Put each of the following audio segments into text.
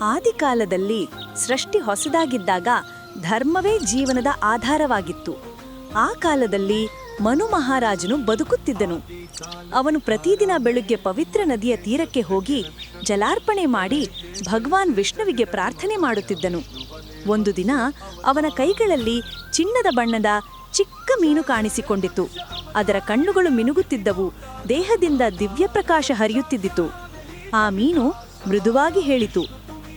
ಆದಿಕಾಲದಲ್ಲಿ ಸೃಷ್ಟಿ ಹೊಸದಾಗಿದ್ದಾಗ ಧರ್ಮವೇ ಜೀವನದ ಆಧಾರವಾಗಿತ್ತು. ಆ ಕಾಲದಲ್ಲಿ ಮನು ಮಹಾರಾಜನು ಬದುಕುತ್ತಿದ್ದನು. ಅವನು ಪ್ರತಿದಿನ ಬೆಳಗ್ಗೆ ಪವಿತ್ರ ನದಿಯ ತೀರಕ್ಕೆ ಹೋಗಿ ಜಲಾರ್ಪಣೆ ಮಾಡಿ ಭಗವಾನ್ ವಿಷ್ಣುವಿಗೆ ಪ್ರಾರ್ಥನೆ ಮಾಡುತ್ತಿದ್ದನು. ಒಂದು ದಿನ ಅವನ ಕೈಗಳಲ್ಲಿ ಚಿನ್ನದ ಬಣ್ಣದ ಚಿಕ್ಕ ಮೀನು ಕಾಣಿಸಿಕೊಂಡಿತು. ಅದರ ಕಣ್ಣುಗಳು ಮಿನುಗುತ್ತಿದ್ದವು, ದೇಹದಿಂದ ದಿವ್ಯಪ್ರಕಾಶ ಹರಿಯುತ್ತಿದ್ದಿತು. ಆ ಮೀನು ಮೃದುವಾಗಿ ಹೇಳಿತು,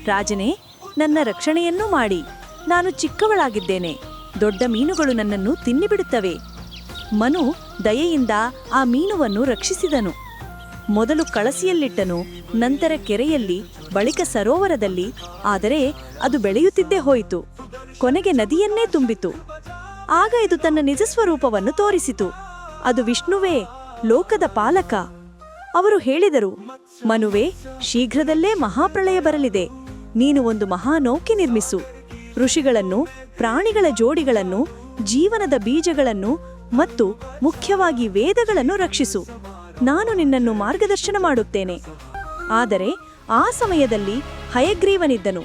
ರಾಜನೇ, ನನ್ನ ರಕ್ಷಣೆಯನ್ನೂ ಮಾಡಿ. ನಾನು ಚಿಕ್ಕವಳಾಗಿದ್ದೇನೆ, ದೊಡ್ಡ ಮೀನುಗಳು ನನ್ನನ್ನು ತಿನ್ನಿಬಿಡುತ್ತವೆ. ಮನು ದಯೆಯಿಂದ ಆ ಮೀನುವನ್ನು ರಕ್ಷಿಸಿದನು. ಮೊದಲು ಕಳಸಿಯಲ್ಲಿಟ್ಟನು, ನಂತರ ಕೆರೆಯಲ್ಲಿ, ಬಳಿಕ ಸರೋವರದಲ್ಲಿ. ಆದರೆ ಅದು ಬೆಳೆಯುತ್ತಿದ್ದೇ ಹೋಯಿತು. ಕೊನೆಗೆ ನದಿಯನ್ನೇ ತುಂಬಿತು. ಆಗ ಇದು ತನ್ನ ನಿಜ ಸ್ವರೂಪವನ್ನು ತೋರಿಸಿತು. ಅದು ವಿಷ್ಣುವೇ, ಲೋಕದ ಪಾಲಕ. ಅವರು ಹೇಳಿದರು, ಮನುವೇ, ಶೀಘ್ರದಲ್ಲೇ ಮಹಾಪ್ರಳಯ ಬರಲಿದೆ. ನೀನು ಒಂದು ಮಹಾನೌಕೆ ನಿರ್ಮಿಸು. ಋಷಿಗಳನ್ನು, ಪ್ರಾಣಿಗಳ ಜೋಡಿಗಳನ್ನು, ಜೀವನದ ಬೀಜಗಳನ್ನು ಮತ್ತು ಮುಖ್ಯವಾಗಿ ವೇದಗಳನ್ನು ರಕ್ಷಿಸು. ನಾನು ನಿನ್ನನ್ನು ಮಾರ್ಗದರ್ಶನ ಮಾಡುತ್ತೇನೆ. ಆದರೆ ಆ ಸಮಯದಲ್ಲಿ ಹಯಗ್ರೀವನಿದ್ದನು.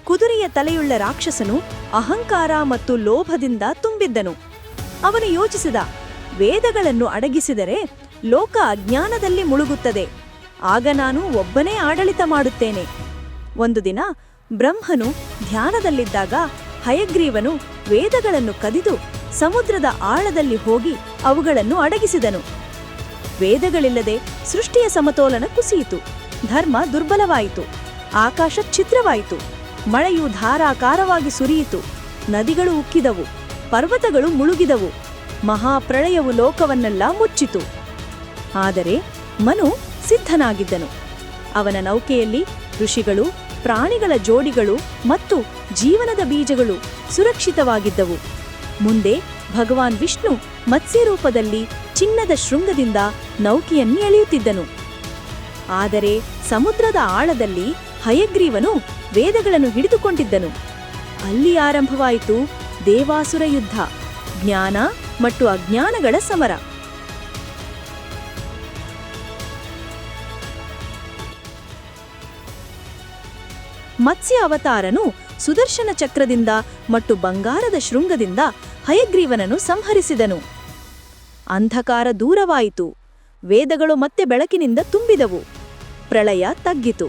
ಕುದುರೆಯ ತಲೆಯುಳ್ಳ ರಾಕ್ಷಸನು ಅಹಂಕಾರ ಮತ್ತು ಲೋಭದಿಂದ ತುಂಬಿದ್ದನು. ಅವನು ಯೋಚಿಸಿದ, ವೇದಗಳನ್ನು ಅಡಗಿಸಿದರೆ ಲೋಕ ಅಜ್ಞಾನದಲ್ಲಿ ಮುಳುಗುತ್ತದೆ. ಆಗ ನಾನು ಒಬ್ಬನೇ ಆಡಳಿತ ಮಾಡುತ್ತೇನೆ. ಒಂದು ದಿನ ಬ್ರಹ್ಮನು ಧ್ಯಾನದಲ್ಲಿದ್ದಾಗ ಹಯಗ್ರೀವನು ವೇದಗಳನ್ನು ಕದಿದು ಸಮುದ್ರದ ಆಳದಲ್ಲಿ ಹೋಗಿ ಅವುಗಳನ್ನು ಅಡಗಿಸಿದನು. ವೇದಗಳಿಲ್ಲದೆ ಸೃಷ್ಟಿಯ ಸಮತೋಲನ ಕುಸಿಯಿತು. ಧರ್ಮ ದುರ್ಬಲವಾಯಿತು. ಆಕಾಶ ಛಿದ್ರವಾಯಿತು. ಮಳೆಯು ಧಾರಾಕಾರವಾಗಿ ಸುರಿಯಿತು. ನದಿಗಳು ಉಕ್ಕಿದವು. ಪರ್ವತಗಳು ಮುಳುಗಿದವು. ಮಹಾಪ್ರಳಯವು ಲೋಕವನ್ನೆಲ್ಲ ಮುಚ್ಚಿತು. ಆದರೆ ಮನು ಸಿದ್ಧನಾಗಿದ್ದನು. ಅವನ ನೌಕೆಯಲ್ಲಿ ಋಷಿಗಳು, ಪ್ರಾಣಿಗಳ ಜೋಡಿಗಳು ಮತ್ತು ಜೀವನದ ಬೀಜಗಳು ಸುರಕ್ಷಿತವಾಗಿದ್ದವು. ಮುಂದೆ ಭಗವಾನ್ ವಿಷ್ಣು ಮತ್ಸ್ಯರೂಪದಲ್ಲಿ ಚಿನ್ನದ ಶೃಂಗದಿಂದ ನೌಕೆಯನ್ನು ಎಳೆಯುತ್ತಿದ್ದನು. ಆದರೆ ಸಮುದ್ರದ ಆಳದಲ್ಲಿ ಹಯಗ್ರೀವನು ವೇದಗಳನ್ನು ಹಿಡಿದುಕೊಂಡಿದ್ದನು. ಅಲ್ಲಿ ಆರಂಭವಾಯಿತು ದೇವಾಸುರ ಯುದ್ಧ, ಜ್ಞಾನ ಮತ್ತು ಅಜ್ಞಾನಗಳ ಸಮರ. ಮತ್ಸ್ಯ ಅವತಾರನು ಸುದರ್ಶನ ಚಕ್ರದಿಂದ ಮತ್ತು ಬಂಗಾರದ ಶೃಂಗದಿಂದ ಹಯಗ್ರೀವನನ್ನು ಸಂಹರಿಸಿದನು. ಅಂಧಕಾರ ದೂರವಾಯಿತು. ವೇದಗಳು ಮತ್ತೆ ಬೆಳಕಿನಿಂದ ತುಂಬಿದವು. ಪ್ರಳಯ ತಗ್ಗಿತು.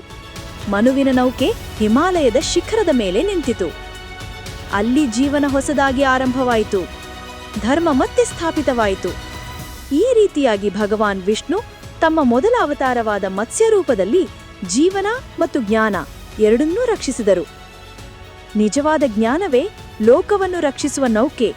ಮನುವಿನ ನೌಕೆ ಹಿಮಾಲಯದ ಶಿಖರದ ಮೇಲೆ ನಿಂತಿತು. ಅಲ್ಲಿ ಜೀವನ ಹೊಸದಾಗಿ ಆರಂಭವಾಯಿತು. ಧರ್ಮ ಮತ್ತೆ ಸ್ಥಾಪಿತವಾಯಿತು. ಈ ರೀತಿಯಾಗಿ ಭಗವಾನ್ ವಿಷ್ಣು ತಮ್ಮ ಮೊದಲ ಅವತಾರವಾದ ಮತ್ಸ್ಯರೂಪದಲ್ಲಿ ಜೀವನ ಮತ್ತು ಜ್ಞಾನ ಎರಡನ್ನೂ ರಕ್ಷಿಸಿದರು. ನಿಜವಾದ ಜ್ಞಾನವೇ ಲೋಕವನ್ನು ರಕ್ಷಿಸುವ ನೌಕೆ.